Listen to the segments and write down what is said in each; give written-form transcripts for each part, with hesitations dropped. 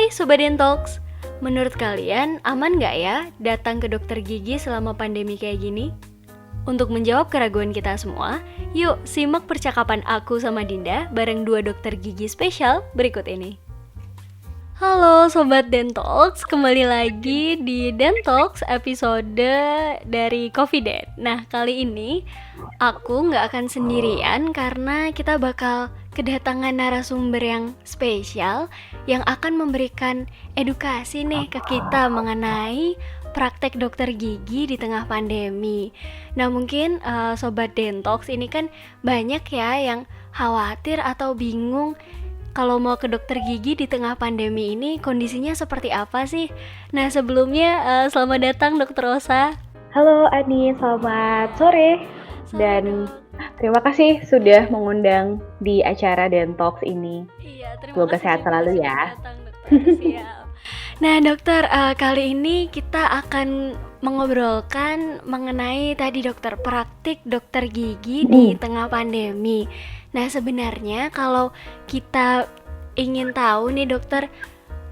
Hai Sobat Dentalks, menurut kalian aman nggak ya datang ke dokter gigi selama pandemi kayak gini? Untuk menjawab keraguan kita semua, yuk simak percakapan aku sama Dinda bareng dua dokter gigi spesial berikut ini. Halo Sobat Dentalks, kembali lagi di Dentalks episode dari Confident. Nah, kali ini aku nggak akan sendirian karena kita bakal kedatangan narasumber yang spesial yang akan memberikan edukasi nih ke kita mengenai praktek dokter gigi di tengah pandemi. Nah, mungkin Sobat Dentalks ini kan banyak ya yang khawatir atau bingung kalau mau ke dokter gigi di tengah pandemi ini kondisinya seperti apa sih? Nah sebelumnya selamat datang Dokter Rosa. Halo Ani, selamat sore. Dan terima kasih sudah mengundang di acara Dentalks ini. Iya, Semoga sehat selalu ya. Datang, dokter. Siap. Nah dokter, kali ini kita akan mengobrolkan mengenai tadi dokter praktik dokter gigi di tengah pandemi. Nah sebenarnya kalau kita ingin tahu nih dokter,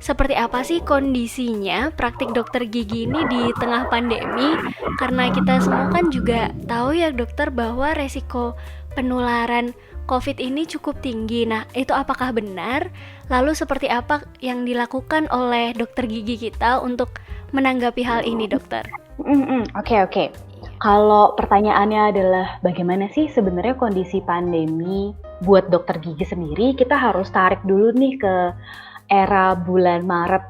seperti apa sih kondisinya praktik dokter gigi ini di tengah pandemi? Karena kita semua kan juga tahu ya dokter bahwa resiko penularan COVID ini cukup tinggi. Nah, itu apakah benar? Lalu seperti apa yang dilakukan oleh dokter gigi kita untuk menanggapi hal ini, dokter? Oke. Kalau pertanyaannya adalah bagaimana sih sebenarnya kondisi pandemi buat dokter gigi sendiri, kita harus tarik dulu nih ke era bulan Maret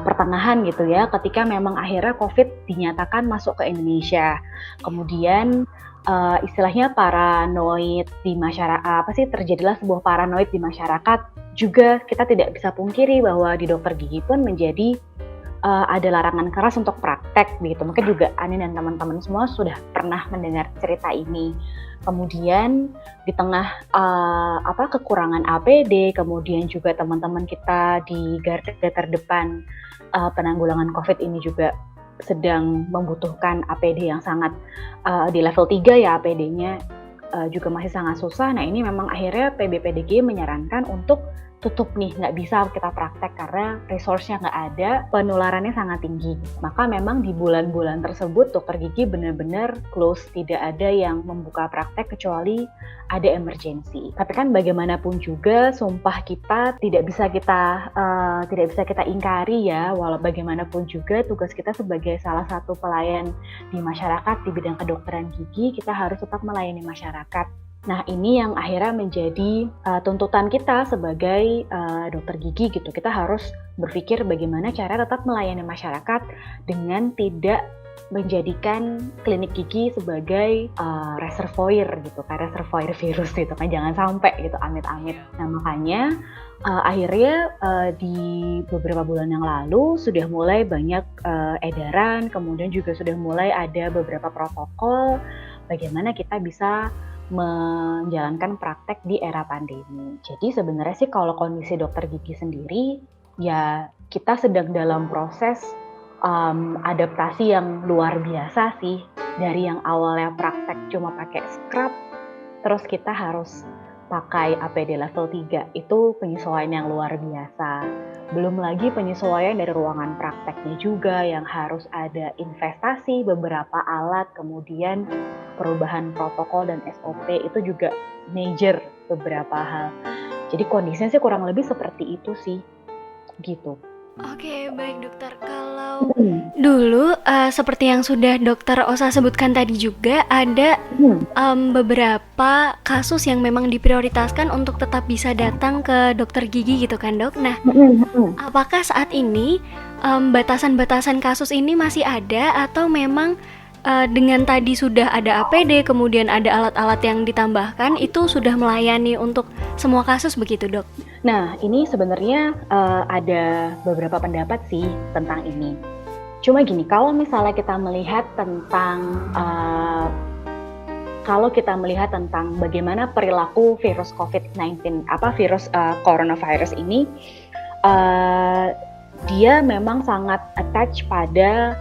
pertengahan gitu ya, ketika memang akhirnya COVID dinyatakan masuk ke Indonesia. Kemudian istilahnya paranoid di masyarakat, terjadilah sebuah paranoid di masyarakat. Juga kita tidak bisa pungkiri bahwa di dokter gigi pun menjadi ada larangan keras untuk praktek begitu. Mungkin juga Ani dan teman-teman semua sudah pernah mendengar cerita ini. Kemudian di tengah kekurangan APD, kemudian juga teman-teman kita di garda terdepan penanggulangan COVID ini juga sedang membutuhkan APD yang sangat di level 3 ya APD-nya juga masih sangat susah. Nah ini memang akhirnya PBPDG menyarankan untuk tutup nih, nggak bisa kita praktek karena resource-nya nggak ada, penularannya sangat tinggi. Maka memang di bulan-bulan tersebut dokter gigi benar-benar close, tidak ada yang membuka praktek kecuali ada emergency. Tapi kan bagaimanapun juga sumpah kita tidak bisa kita ingkari ya, walau bagaimanapun juga tugas kita sebagai salah satu pelayan di masyarakat di bidang kedokteran gigi, kita harus tetap melayani masyarakat. Nah ini yang akhirnya menjadi tuntutan kita sebagai dokter gigi gitu. Kita harus berpikir bagaimana cara tetap melayani masyarakat dengan tidak menjadikan klinik gigi sebagai reservoir gitu, kayak reservoir virus gitu kan, jangan sampai gitu, amit-amit. Nah makanya akhirnya di beberapa bulan yang lalu sudah mulai banyak edaran, kemudian juga sudah mulai ada beberapa protokol bagaimana kita bisa menjalankan praktek di era pandemi. Jadi sebenarnya sih kalau kondisi dokter gigi sendiri, ya kita sedang dalam proses adaptasi yang luar biasa sih. Dari yang awalnya praktek cuma pakai scrub, terus kita harus pakai APD level 3, itu penyesuaian yang luar biasa. Belum lagi penyesuaian dari ruangan prakteknya juga yang harus ada investasi beberapa alat, kemudian perubahan protokol dan SOP itu juga major beberapa hal. Jadi kondisinya sih kurang lebih seperti itu sih, gitu. Oke, baik dokter. Kalau dulu seperti yang sudah dokter Osa sebutkan tadi juga ada beberapa kasus yang memang diprioritaskan untuk tetap bisa datang ke dokter gigi gitu kan dok. Nah, apakah saat ini batasan-batasan kasus ini masih ada atau memang dengan tadi sudah ada APD kemudian ada alat-alat yang ditambahkan itu sudah melayani untuk semua kasus begitu dok? Nah ini sebenarnya ada beberapa pendapat sih tentang ini. Cuma gini, kalau misalnya kita melihat tentang bagaimana perilaku virus COVID-19, virus coronavirus ini, dia memang sangat attach pada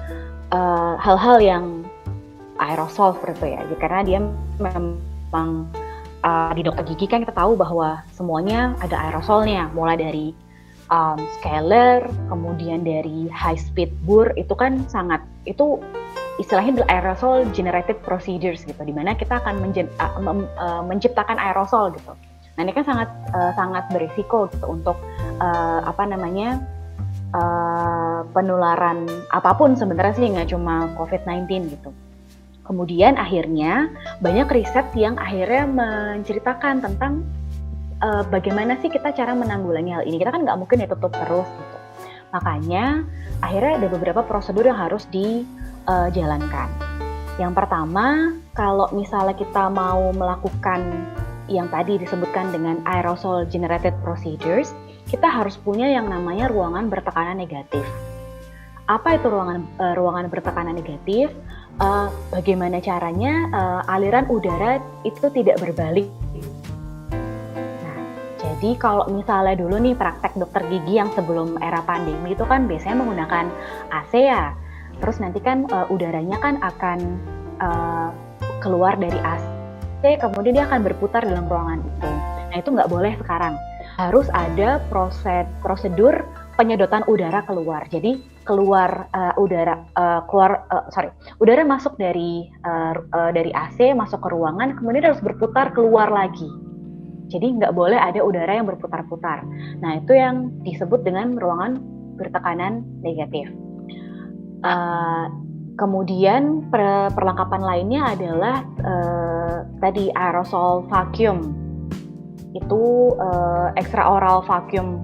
hal-hal yang aerosol seperti itu ya, karena dia memang di dokter gigi kan kita tahu bahwa semuanya ada aerosolnya, mulai dari scaler, kemudian dari high speed bur, itu kan itu istilahnya aerosol generated procedures gitu, di mana kita akan menciptakan aerosol gitu. Nah ini kan sangat berisiko gitu untuk penularan apapun sebenarnya sih, nggak cuma COVID-19 gitu. Kemudian akhirnya banyak riset yang akhirnya menceritakan tentang bagaimana sih kita cara menanggulangi hal ini. Kita kan nggak mungkin ya tutup terus gitu. Makanya akhirnya ada beberapa prosedur yang harus dijalankan. Yang pertama, kalau misalnya kita mau melakukan yang tadi disebutkan dengan aerosol generated procedures, kita harus punya yang namanya ruangan bertekanan negatif. Apa itu ruangan bertekanan negatif? Bagaimana caranya aliran udara itu tidak berbalik. Nah, jadi kalau misalnya dulu nih praktek dokter gigi yang sebelum era pandemi itu kan biasanya menggunakan AC ya. Terus nanti kan udaranya kan akan keluar dari AC, kemudian dia akan berputar dalam ruangan itu. Nah itu nggak boleh sekarang. Harus ada prosedur penyedotan udara keluar. Jadi udara masuk dari AC masuk ke ruangan, kemudian harus berputar keluar lagi. Jadi nggak boleh ada udara yang berputar-putar. Nah itu yang disebut dengan ruangan bertekanan negatif. Kemudian perlengkapan lainnya adalah tadi aerosol vacuum. Itu extraoral vacuum.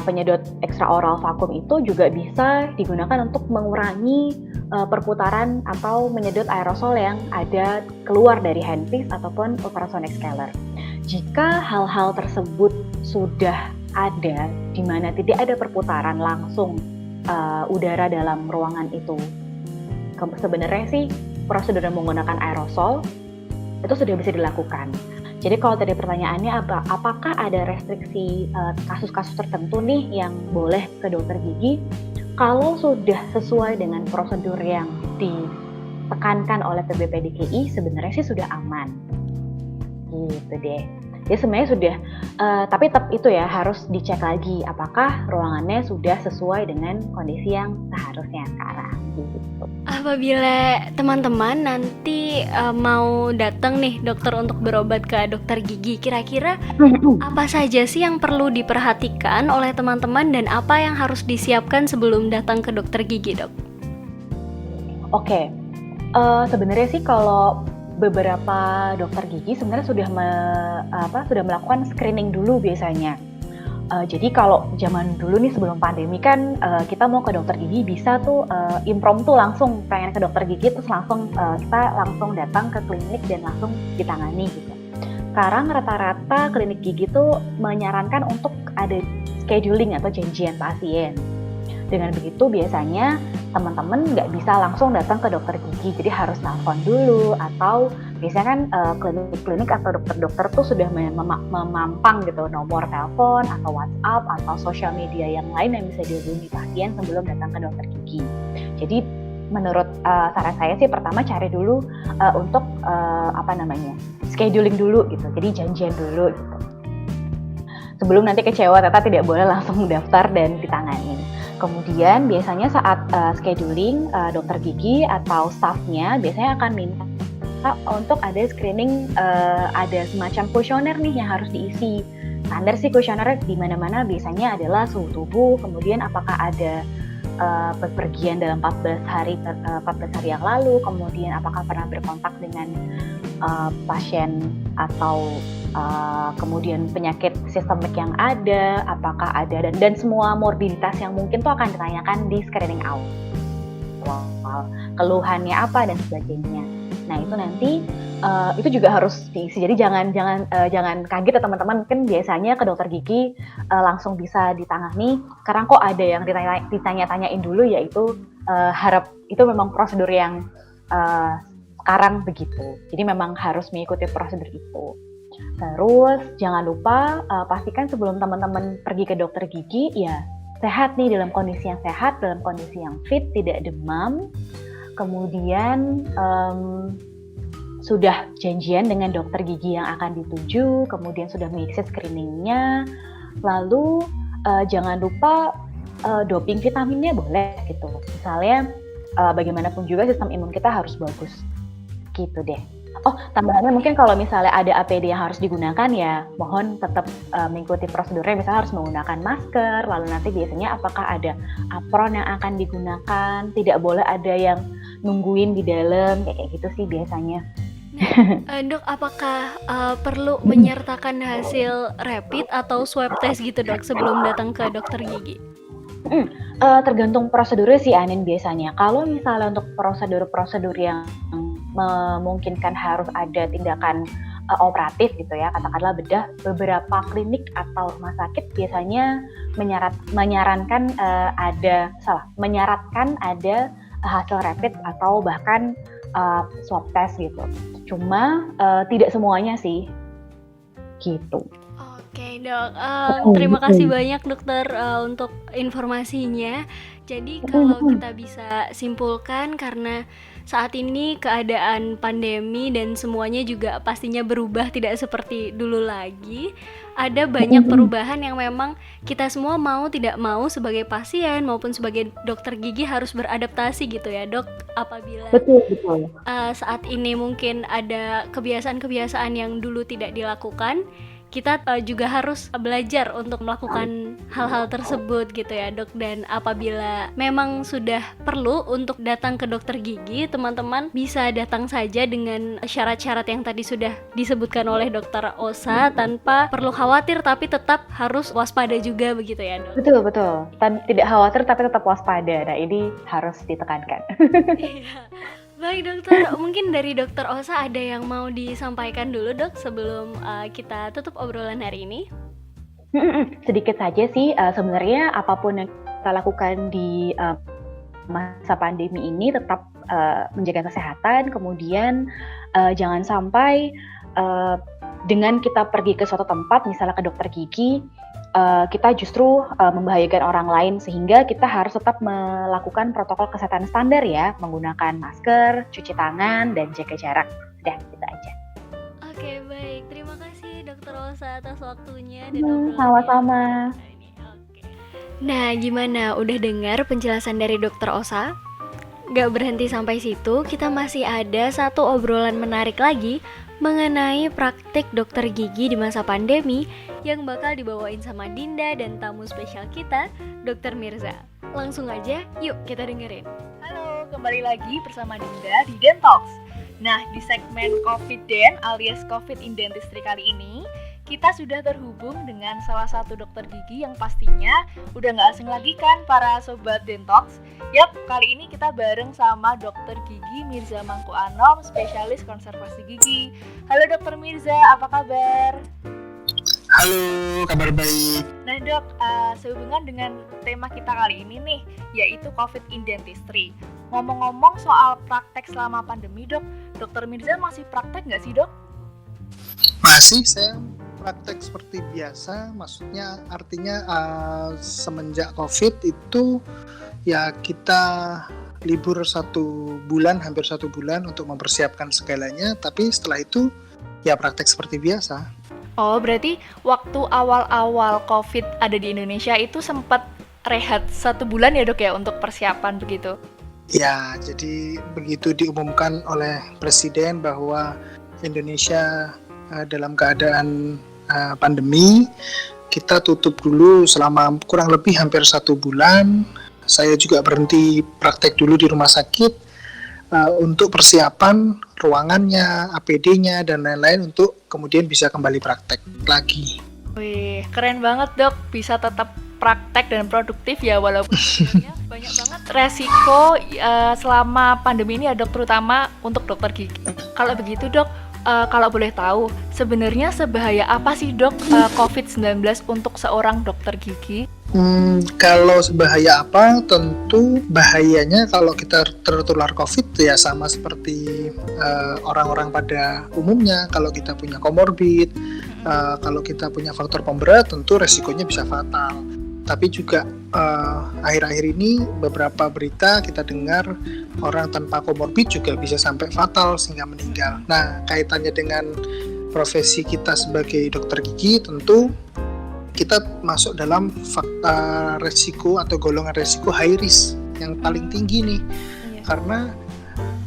Penyedot extraoral vacuum itu juga bisa digunakan untuk mengurangi perputaran atau menyedot aerosol yang ada keluar dari handpiece ataupun ultrasonic scaler. Jika hal-hal tersebut sudah ada di mana tidak ada perputaran langsung udara dalam ruangan itu, sebenarnya sih prosedur menggunakan aerosol itu sudah bisa dilakukan. Jadi kalau tadi pertanyaannya apakah ada restriksi kasus-kasus tertentu nih yang boleh ke dokter gigi? Kalau sudah sesuai dengan prosedur yang ditekankan oleh PBPDKI, sebenarnya sih sudah aman. Gitu deh. Jadi sebenarnya sudah, tapi tetap itu ya harus dicek lagi apakah ruangannya sudah sesuai dengan kondisi yang seharusnya sekarang. Gitu. Apabila teman-teman nanti mau datang nih dokter untuk berobat ke dokter gigi, kira-kira apa saja sih yang perlu diperhatikan oleh teman-teman dan apa yang harus disiapkan sebelum datang ke dokter gigi, Dok? Oke, sebenarnya sih kalau beberapa dokter gigi sebenarnya sudah melakukan screening dulu biasanya. Jadi kalau zaman dulu nih sebelum pandemi kan kita mau ke dokter gigi bisa tuh impromptu langsung pengen ke dokter gigi, terus kita langsung datang ke klinik dan langsung ditangani gitu. Sekarang rata-rata klinik gigi tuh menyarankan untuk ada scheduling atau janjian pasien. Dengan begitu biasanya teman-teman nggak bisa langsung datang ke dokter gigi, jadi harus telepon dulu, atau biasanya kan klinik-klinik atau dokter-dokter tuh sudah memampang gitu nomor telepon atau WhatsApp atau sosial media yang lain yang bisa dihubungi pasien sebelum datang ke dokter gigi. Jadi menurut saran saya sih pertama cari dulu untuk scheduling dulu gitu, jadi janjian dulu gitu. Sebelum nanti kecewa ternyata tidak boleh langsung daftar dan ditangani. Kemudian biasanya saat scheduling dokter gigi atau staffnya biasanya akan minta untuk ada screening, ada semacam kuesioner nih yang harus diisi. Standar sih kuesioner di mana-mana biasanya adalah suhu tubuh, kemudian apakah ada bepergian dalam 14 hari yang lalu, kemudian apakah pernah berkontak dengan pasien atau kemudian penyakit sistemik yang ada, apakah ada dan semua morbiditas yang mungkin tuh akan ditanyakan di screening awal. Keluhannya apa dan sebagainya. Nah itu nanti itu juga harus diisi. Jadi jangan kaget ya teman-teman. Mungkin biasanya ke dokter gigi langsung bisa ditangani. Sekarang kok ada yang ditanya-tanyain dulu, yaitu itu memang prosedur yang sekarang begitu. Jadi memang harus mengikuti prosedur itu. Terus jangan lupa pastikan sebelum teman-teman pergi ke dokter gigi ya sehat nih, dalam kondisi yang sehat, dalam kondisi yang fit, tidak demam. Kemudian sudah janjian dengan dokter gigi yang akan dituju, kemudian sudah mengisi screeningnya, lalu jangan lupa doping vitaminnya boleh gitu. Misalnya bagaimanapun juga sistem imun kita harus bagus. Gitu deh. Oh, tambahannya mungkin kalau misalnya ada APD yang harus digunakan ya mohon tetap mengikuti prosedurnya, misalnya harus menggunakan masker, lalu nanti biasanya apakah ada apron yang akan digunakan, tidak boleh ada yang nungguin di dalam, kayak gitu sih biasanya. Nah, dok, apakah perlu menyertakan hasil rapid atau swab test gitu dok sebelum datang ke dokter gigi? Tergantung prosedurnya sih Anin biasanya. Kalau misalnya untuk prosedur-prosedur yang memungkinkan harus ada tindakan operatif gitu ya, katakanlah bedah, beberapa klinik atau rumah sakit biasanya menyarankan ada hasil rapid atau bahkan swab test gitu. Cuma tidak semuanya sih, gitu. Oke dok, terima kasih banyak dokter untuk informasinya. Jadi kalau kita bisa simpulkan, karena saat ini keadaan pandemi dan semuanya juga pastinya berubah tidak seperti dulu lagi. Ada banyak perubahan yang memang kita semua mau tidak mau sebagai pasien maupun sebagai dokter gigi harus beradaptasi gitu ya dok. Apabila Betul. saat ini mungkin ada kebiasaan-kebiasaan yang dulu tidak dilakukan, kita juga harus belajar untuk melakukan hal-hal tersebut gitu ya dok. Dan apabila memang sudah perlu untuk datang ke dokter gigi, teman-teman bisa datang saja dengan syarat-syarat yang tadi sudah disebutkan oleh dokter Osa, tanpa perlu khawatir tapi tetap harus waspada juga begitu ya dok. Betul. Tidak khawatir tapi tetap waspada. Nah ini harus ditekankan. Iya. Baik dokter, mungkin dari dokter Osa ada yang mau disampaikan dulu dok sebelum kita tutup obrolan hari ini? Sedikit saja sih, sebenarnya apapun yang kita lakukan di masa pandemi ini tetap menjaga kesehatan, kemudian jangan sampai dengan kita pergi ke suatu tempat, misalnya ke dokter gigi, kita justru membahayakan orang lain, sehingga kita harus tetap melakukan protokol kesehatan standar ya, menggunakan masker, cuci tangan, dan jaga jarak. Udah, gitu aja. Oke, baik. Terima kasih Dokter Osa atas waktunya dan obrolannya. Sama-sama. Oke. Nah, gimana? Udah dengar penjelasan dari Dokter Osa? Gak berhenti sampai situ, kita masih ada satu obrolan menarik lagi mengenai praktik dokter gigi di masa pandemi yang bakal dibawain sama Dinda dan tamu spesial kita, Dr. Mirza. Langsung aja, yuk kita dengerin. Halo, kembali lagi bersama Dinda di Dentalks. Nah, di segmen COVID Den alias COVID in Dentistry kali ini, kita sudah terhubung dengan salah satu dokter gigi yang pastinya udah gak asing lagi kan para sobat Dentalks. Yap, kali ini kita bareng sama dokter gigi Mirza Mangku Anom, spesialis konservasi gigi. Halo dokter Mirza, apa kabar? Halo, kabar baik. Nah dok, sehubungan dengan tema kita kali ini nih, yaitu COVID in Dentistry. Ngomong-ngomong soal praktek selama pandemi dok, dokter Mirza masih praktek nggak sih dok? Masih, saya praktek seperti biasa. Maksudnya artinya semenjak COVID itu ya kita libur 1 bulan, hampir 1 bulan untuk mempersiapkan segalanya. Tapi setelah itu ya praktek seperti biasa. Oh, berarti waktu awal-awal COVID ada di Indonesia itu sempat rehat 1 bulan ya dok ya untuk persiapan begitu? Ya, jadi begitu diumumkan oleh Presiden bahwa Indonesia dalam keadaan pandemi, kita tutup dulu selama kurang lebih hampir 1 bulan. Saya juga berhenti praktek dulu di rumah sakit untuk persiapan ruangannya, APD-nya, dan lain-lain untuk kemudian bisa kembali praktek lagi. Wih, keren banget dok, bisa tetap praktek dan produktif ya walaupun sebenarnya banyak banget resiko selama pandemi ini ya dok, terutama untuk dokter gigi. Kalau begitu dok, kalau boleh tahu, sebenarnya sebahaya apa sih dok COVID-19 untuk seorang dokter gigi? Kalau sebahaya apa, tentu bahayanya kalau kita tertular COVID ya sama seperti orang-orang pada umumnya. Kalau kita punya komorbid, kalau kita punya faktor pemberat, tentu resikonya bisa fatal. Tapi juga akhir-akhir ini beberapa berita kita dengar orang tanpa komorbid juga bisa sampai fatal sehingga meninggal. Nah, kaitannya dengan profesi kita sebagai dokter gigi tentu kita masuk dalam fakta resiko atau golongan resiko high risk yang paling tinggi nih. Iya. Karena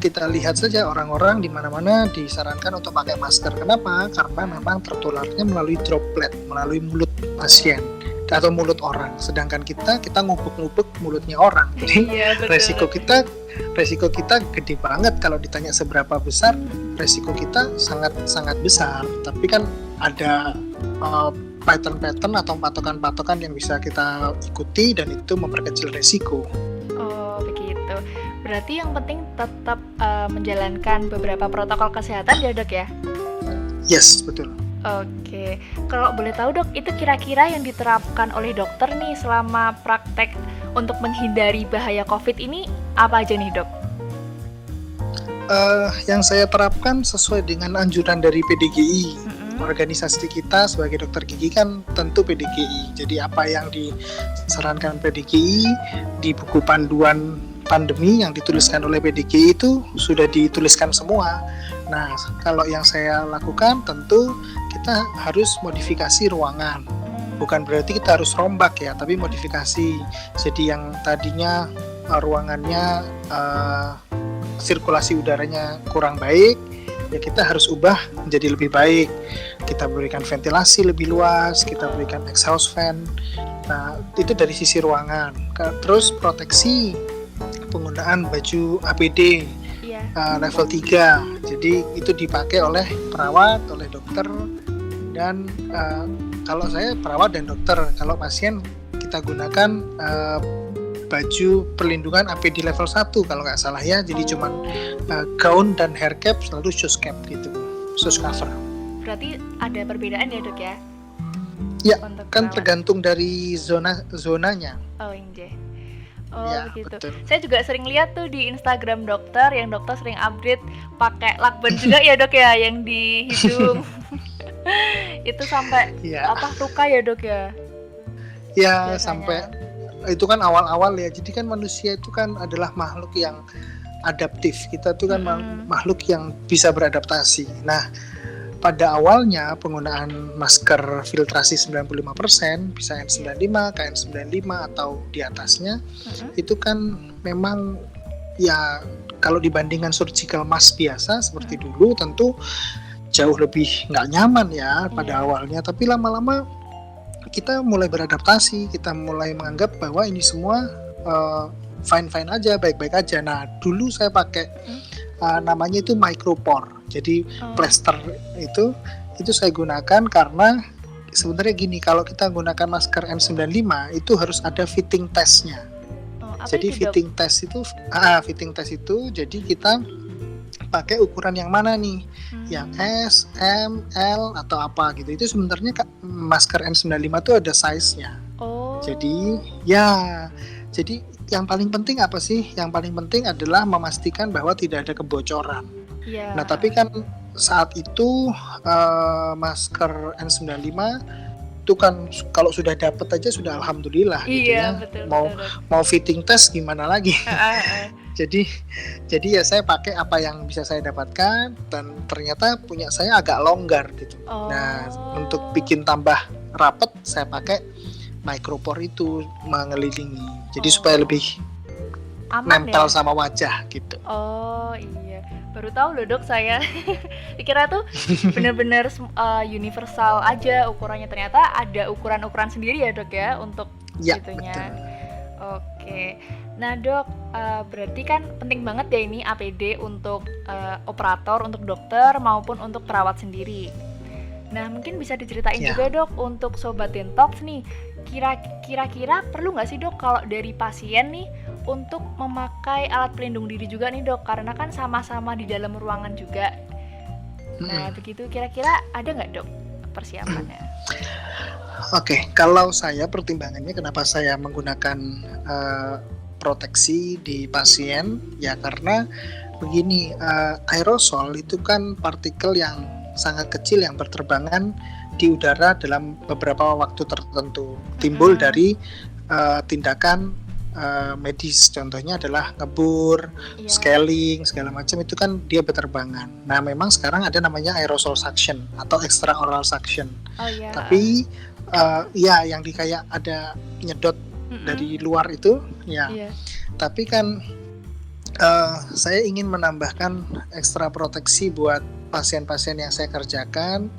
kita lihat saja orang-orang di mana-mana disarankan untuk pakai masker. Kenapa? Karena memang tertularnya melalui droplet, melalui mulut pasien atau mulut orang. Sedangkan kita ngubek-ngubek mulutnya orang. Jadi Iya, betul. resiko kita gede banget. Kalau ditanya seberapa besar, resiko kita sangat besar. Tapi kan ada pattern-pattern atau patokan-patokan yang bisa kita ikuti dan itu memperkecil resiko. Oh, begitu. Berarti yang penting tetap menjalankan beberapa protokol kesehatan ya, Dok ya? Yes, betul. Oke. Kalau boleh tahu, Dok, itu kira-kira yang diterapkan oleh dokter nih selama praktek untuk menghindari bahaya COVID ini apa aja nih, Dok? Yang saya terapkan sesuai dengan anjuran dari PDGI. Mm-mm. Organisasi kita sebagai dokter gigi kan tentu PDGI. Jadi apa yang disarankan PDGI di buku panduan pandemi yang dituliskan oleh PDGI itu sudah dituliskan semua. Nah, kalau yang saya lakukan tentu kita harus modifikasi ruangan. Bukan berarti kita harus rombak ya, tapi modifikasi. Jadi yang tadinya ruangannya sirkulasi udaranya kurang baik, ya kita harus ubah menjadi lebih baik. Kita berikan ventilasi lebih luas, kita berikan exhaust fan. Nah, itu dari sisi ruangan. Terus proteksi, penggunaan baju APD Iya. level 3. Jadi itu dipakai oleh perawat, oleh dokter, dan kalau saya perawat dan dokter. Kalau pasien kita gunakan baju perlindungan APD level 1 kalau nggak salah ya. Jadi cuman gaun dan hair cap selalu shoes cap gitu, shoes cover. Berarti ada perbedaan ya, Dok ya? Ya, Untuk kan perawat. tergantung dari zonanya. Oh, inje. Oh, Ya, begitu. betul. Saya juga sering lihat tuh di Instagram dokter, yang dokter sering update pakai lakban juga ya, Dok ya, yang di hidung. Itu sampai Ya, luka ya, Dok ya? ya Biasanya. sampai itu kan awal-awal ya. Jadi kan manusia itu kan adalah makhluk yang adaptif. Kita tuh kan makhluk yang bisa beradaptasi. Nah, pada awalnya penggunaan masker filtrasi 95% bisa N95, KN95 atau di atasnya itu kan memang ya kalau dibandingkan surgical mask biasa seperti dulu tentu jauh lebih nggak nyaman ya pada awalnya, tapi lama-lama kita mulai beradaptasi, kita mulai menganggap bahwa ini semua fine-fine aja, baik-baik aja. Nah, dulu saya pakai namanya itu micropore. Jadi plester itu saya gunakan karena sebenarnya gini, kalau kita gunakan masker N95 itu harus ada fitting testnya. Jadi fitting test itu jadi kita pakai ukuran yang mana nih, yang S, M, L atau apa gitu. Itu sebenarnya masker N95 itu ada size-nya. Jadi yang paling penting apa sih? Yang paling penting adalah memastikan bahwa tidak ada kebocoran. Iya. Nah, tapi kan saat itu masker N95 itu kan kalau sudah dapat aja sudah alhamdulillah gitu ya. Betul, Mau fitting test gimana lagi? Jadi ya saya pakai apa yang bisa saya dapatkan dan ternyata punya saya agak longgar gitu. Nah, untuk bikin tambah rapet saya pakai micropore itu mengelilingi. Jadi supaya lebih aman nempel ya? sama wajah gitu. Oh iya, baru tahu loh, Dok, saya. Dikira tuh benar-benar universal aja ukurannya, ternyata ada ukuran-ukuran sendiri ya, Dok ya, untuk Ya, itunya. betul. Oke. Nah, Dok, berarti kan penting banget ya ini APD untuk operator, untuk dokter maupun untuk perawat sendiri. Nah, mungkin bisa diceritain Ya. juga, Dok, untuk Sobat Dentox nih, kira-kira perlu nggak sih, Dok, kalau dari pasien nih untuk memakai alat pelindung diri juga nih, Dok, karena kan sama-sama di dalam ruangan juga. Nah, begitu kira-kira ada nggak, Dok, persiapannya? Oke, kalau saya pertimbangannya kenapa saya menggunakan proteksi di pasien ya karena begini, aerosol itu kan partikel yang sangat kecil yang berterbangan di udara dalam beberapa waktu tertentu, timbul dari tindakan medis, contohnya adalah ngebur, scaling, segala macam itu kan dia berterbangan. Nah, memang sekarang ada namanya aerosol suction atau extraoral suction. Oh iya. Tapi Ya yang di kayak ada nyedot dari luar itu, ya. Iya. Tapi kan saya ingin menambahkan ekstra proteksi buat pasien-pasien yang saya kerjakan,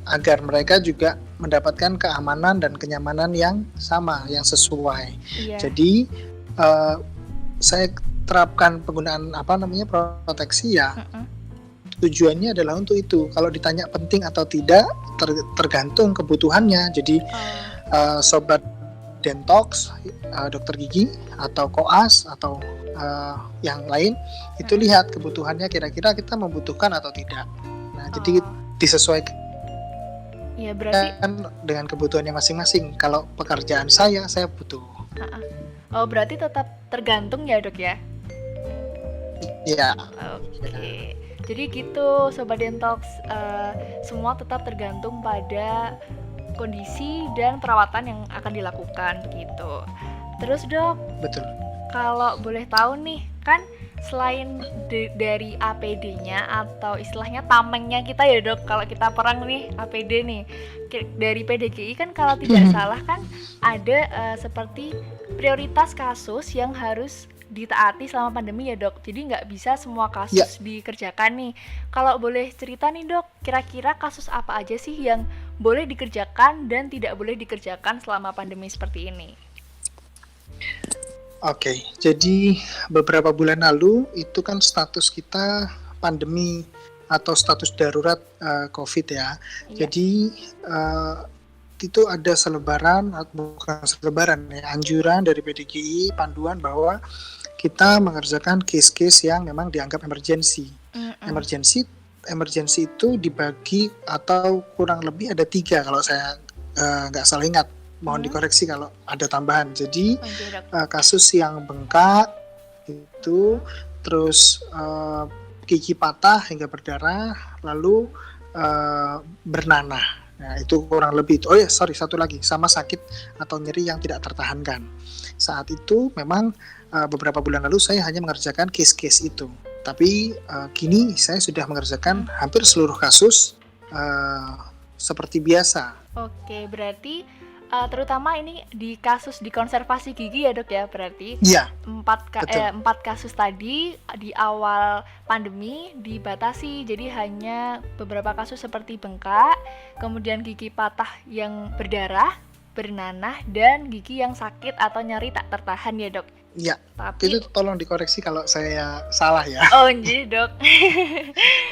agar mereka juga mendapatkan keamanan dan kenyamanan yang sama, yang sesuai. Iya. Jadi saya terapkan penggunaan proteksi ya. Tujuannya adalah untuk itu. Kalau ditanya penting atau tidak, tergantung kebutuhannya. Jadi sobat Dentox, dokter gigi atau koas atau yang lain itu lihat kebutuhannya, kira-kira kita membutuhkan atau tidak. Nah, jadi disesuaikan Ya berarti dengan kebutuhannya masing-masing. Kalau pekerjaan saya butuh. berarti tetap tergantung ya dok ya. Ya. Oke. Jadi gitu Sobat Dentox, semua tetap tergantung pada kondisi dan perawatan yang akan dilakukan gitu. Terus dok, Betul. kalau boleh tahu nih, kan selain dari APD-nya atau istilahnya tamengnya kita ya dok, kalau kita perang nih APD nih, dari PDGI kan kalau tidak salah kan ada seperti prioritas kasus yang harus ditaati selama pandemi ya dok, jadi nggak bisa semua kasus dikerjakan nih. Kalau boleh cerita nih dok, kira-kira kasus apa aja sih yang boleh dikerjakan dan tidak boleh dikerjakan selama pandemi seperti ini? Oke, jadi beberapa bulan lalu itu kan status kita pandemi atau status darurat COVID ya. Jadi itu ada anjuran dari PDGI, panduan bahwa kita mengerjakan case-case yang memang dianggap emergency. Emergency itu dibagi atau kurang lebih ada 3 kalau saya nggak salah ingat. Mohon dikoreksi kalau ada tambahan. Jadi kasus yang bengkak itu, terus gigi patah hingga berdarah, lalu bernanah. Nah, itu kurang lebih itu. Satu lagi, sama sakit atau nyeri yang tidak tertahankan. Saat itu memang beberapa bulan lalu saya hanya mengerjakan case-case itu. Tapi kini saya sudah mengerjakan hampir seluruh kasus seperti biasa. Oke, berarti terutama ini di kasus di konservasi gigi ya dok ya, berarti Iya. 4 kasus tadi di awal pandemi dibatasi, jadi hanya beberapa kasus seperti bengkak, kemudian gigi patah yang berdarah, bernanah, dan gigi yang sakit atau nyeri tak tertahan ya dok. Iya. Tapi Itu tolong dikoreksi kalau saya salah ya. oh jadi dok.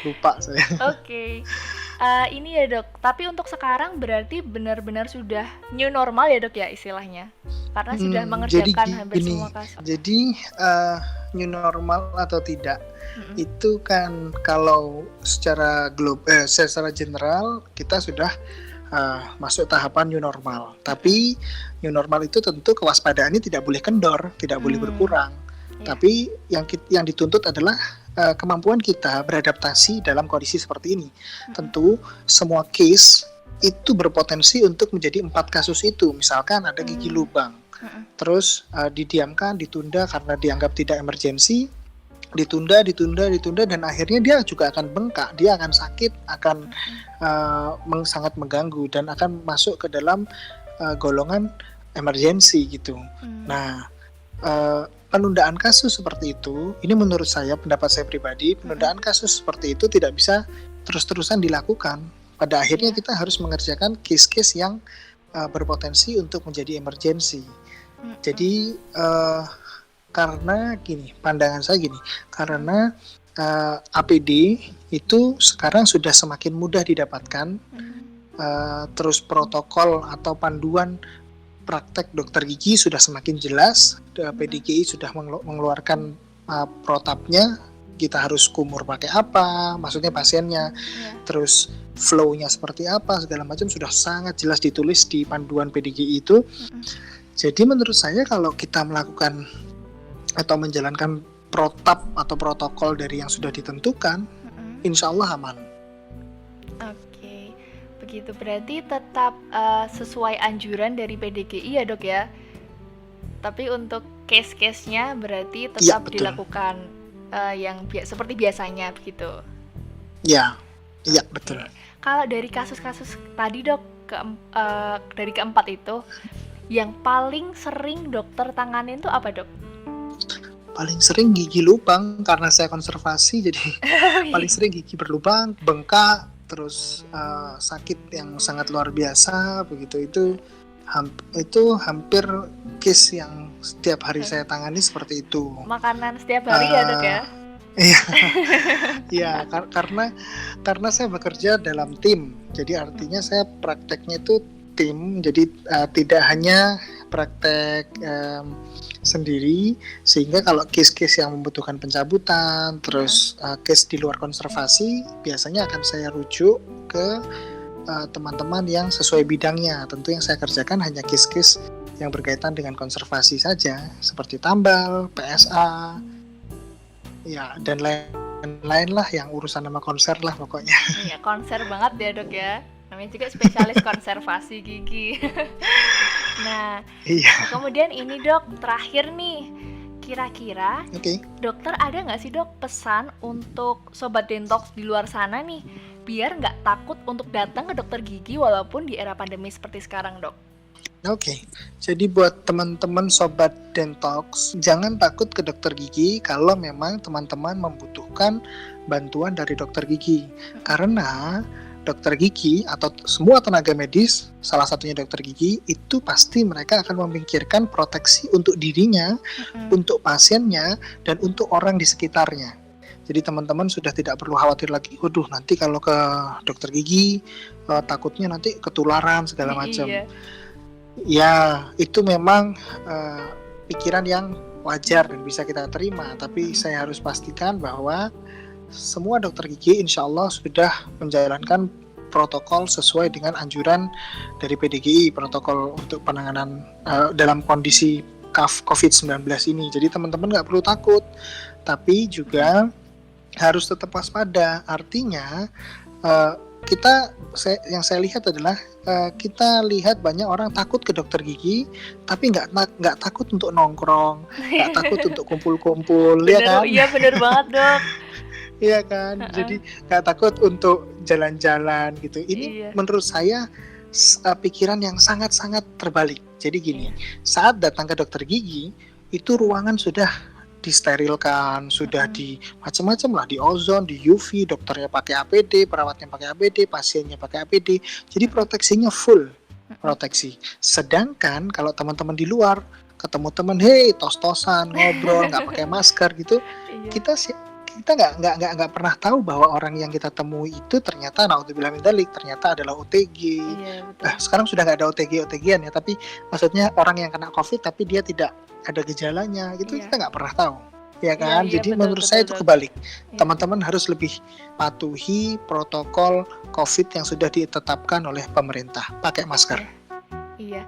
Lupa saya. Oke. Ini ya dok, tapi untuk sekarang berarti benar-benar sudah new normal ya dok ya istilahnya, karena sudah mengerjakan hampir semua kasus. Jadi new normal atau tidak itu kan kalau secara general kita sudah masuk tahapan new normal. Tapi new normal itu tentu kewaspadaannya tidak boleh kendor, tidak boleh berkurang. Tapi yang dituntut adalah kemampuan kita beradaptasi dalam kondisi seperti ini. Tentu semua case itu berpotensi untuk menjadi 4 kasus itu. Misalkan ada gigi lubang, terus didiamkan, ditunda karena dianggap tidak emergensi, ditunda, dan akhirnya dia juga akan bengkak, dia akan sakit, akan sangat mengganggu dan akan masuk ke dalam golongan emergensi gitu. Nah, penundaan kasus seperti itu, ini menurut saya, pendapat saya pribadi, penundaan kasus seperti itu tidak bisa terus-terusan dilakukan. Pada akhirnya kita harus mengerjakan case-case yang berpotensi untuk menjadi emergensi. Jadi karena gini, pandangan saya gini, karena APD itu sekarang sudah semakin mudah didapatkan, terus protokol atau panduan praktek dokter gigi sudah semakin jelas. PDGI sudah mengeluarkan protapnya, kita harus kumur pakai apa, maksudnya pasiennya, terus flow-nya seperti apa, segala macam sudah sangat jelas ditulis di panduan PDGI itu. Jadi menurut saya kalau kita melakukan atau menjalankan protap atau protokol dari yang sudah ditentukan, insya Allah aman. Begitu, berarti tetap sesuai anjuran dari PDGI ya dok ya. Tapi untuk case-case-nya berarti tetap dilakukan yang seperti biasanya begitu. Iya, betul. Kalau dari kasus-kasus tadi dok, dari keempat itu, yang paling sering dokter tanganin tuh apa, Dok? Paling sering gigi lubang karena saya konservasi, jadi paling sering gigi berlubang, bengkak, terus sakit yang sangat luar biasa begitu. Itu hampir case yang setiap hari saya tangani seperti itu. Makanan setiap hari ya, Dok ya? Iya, iya, karena saya bekerja dalam tim, jadi artinya saya prakteknya itu tim, jadi tidak hanya praktek sendiri, sehingga kalau case-case yang membutuhkan pencabutan, terus case di luar konservasi, biasanya akan saya rujuk ke teman-teman yang sesuai bidangnya. Tentu yang saya kerjakan hanya case-case yang berkaitan dengan konservasi saja, seperti tambal, PSA, ya, dan lain-lain lah yang urusan sama konser lah pokoknya. Iya, konser banget ya, Dok ya. Namanya juga spesialis konservasi gigi. Nah, Iya. kemudian ini, Dok, terakhir nih. Kira-kira Oke. dokter ada nggak sih, Dok, pesan untuk sobat Dentox di luar sana nih, biar nggak takut untuk datang ke dokter gigi walaupun di era pandemi seperti sekarang, Dok? Oke, jadi buat teman-teman sobat Dentox, jangan takut ke dokter gigi kalau memang teman-teman membutuhkan bantuan dari dokter gigi. Karena dokter gigi atau semua tenaga medis, salah satunya dokter gigi, itu pasti mereka akan memikirkan proteksi untuk dirinya, untuk pasiennya, dan untuk orang di sekitarnya. Jadi teman-teman sudah tidak perlu khawatir lagi, waduh nanti kalau ke dokter gigi takutnya nanti ketularan segala macam. Iya. Ya, itu memang pikiran yang wajar dan bisa kita terima. Tapi saya harus pastikan bahwa semua dokter gigi insya Allah sudah menjalankan protokol sesuai dengan anjuran dari PDGI, protokol untuk penanganan dalam kondisi COVID-19 ini. Jadi teman-teman nggak perlu takut, tapi juga harus tetap waspada. Artinya yang saya lihat adalah kita lihat banyak orang takut ke dokter gigi, tapi nggak takut untuk nongkrong, nggak takut untuk kumpul-kumpul, ya kan? Iya, bener banget, Dok. Iya kan, jadi nggak takut untuk jalan-jalan gitu. Ini Iya. menurut saya pikiran yang sangat-sangat terbalik. Jadi gini, saat datang ke dokter gigi, itu ruangan sudah disterilkan, sudah di macam-macam lah, di ozon, di UV, dokternya pakai APD, perawatnya pakai APD, pasiennya pakai APD. Jadi proteksinya full proteksi. Sedangkan kalau teman-teman di luar ketemu teman, hey tos-tosan, ngobrol, nggak pakai masker gitu, Iya. kita nggak pernah tahu bahwa orang yang kita temui itu ternyata naudzubillah min dzalik, ternyata adalah OTG. Iya, betul. Sekarang sudah nggak ada OTG-OTGan ya, tapi maksudnya orang yang kena COVID tapi dia tidak ada gejalanya gitu, Iya. kita nggak pernah tahu, ya kan? Iya, Jadi betul, menurut betul, saya itu betul. kebalik. Iya. Teman-teman harus lebih patuhi protokol COVID yang sudah ditetapkan oleh pemerintah. Pakai masker. Iya,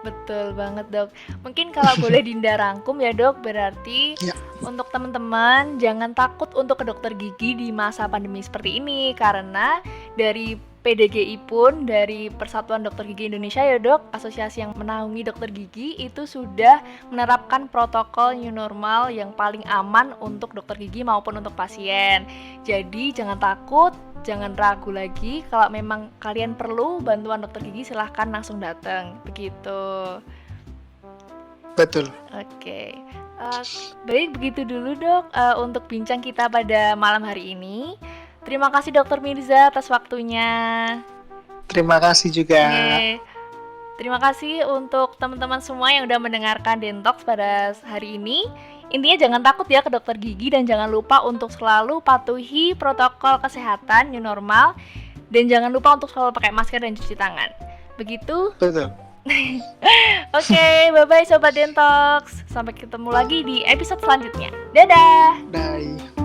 betul banget, Dok. Mungkin kalau boleh Dinda rangkum ya, Dok, berarti Ya. untuk teman-teman jangan takut untuk ke dokter gigi di masa pandemi seperti ini, karena dari PDGI pun, dari Persatuan Dokter Gigi Indonesia ya, Dok, asosiasi yang menaungi dokter gigi, itu sudah menerapkan protokol new normal yang paling aman untuk dokter gigi maupun untuk pasien. Jadi jangan takut, jangan ragu lagi. Kalau memang kalian perlu bantuan dokter gigi, silahkan langsung datang. Begitu. Betul. Oke. Baik, begitu dulu, Dok, untuk bincang kita pada malam hari ini. Terima kasih Dokter Mirza atas waktunya. Terima kasih juga. Oke. Terima kasih untuk teman-teman semua yang udah mendengarkan Dentox pada hari ini. Intinya jangan takut ya ke dokter gigi, dan jangan lupa untuk selalu patuhi protokol kesehatan new normal, dan jangan lupa untuk selalu pakai masker dan cuci tangan. Begitu. Betul. Oke, bye-bye Sobat Dentox. Sampai ketemu lagi di episode selanjutnya. Dadah! Bye.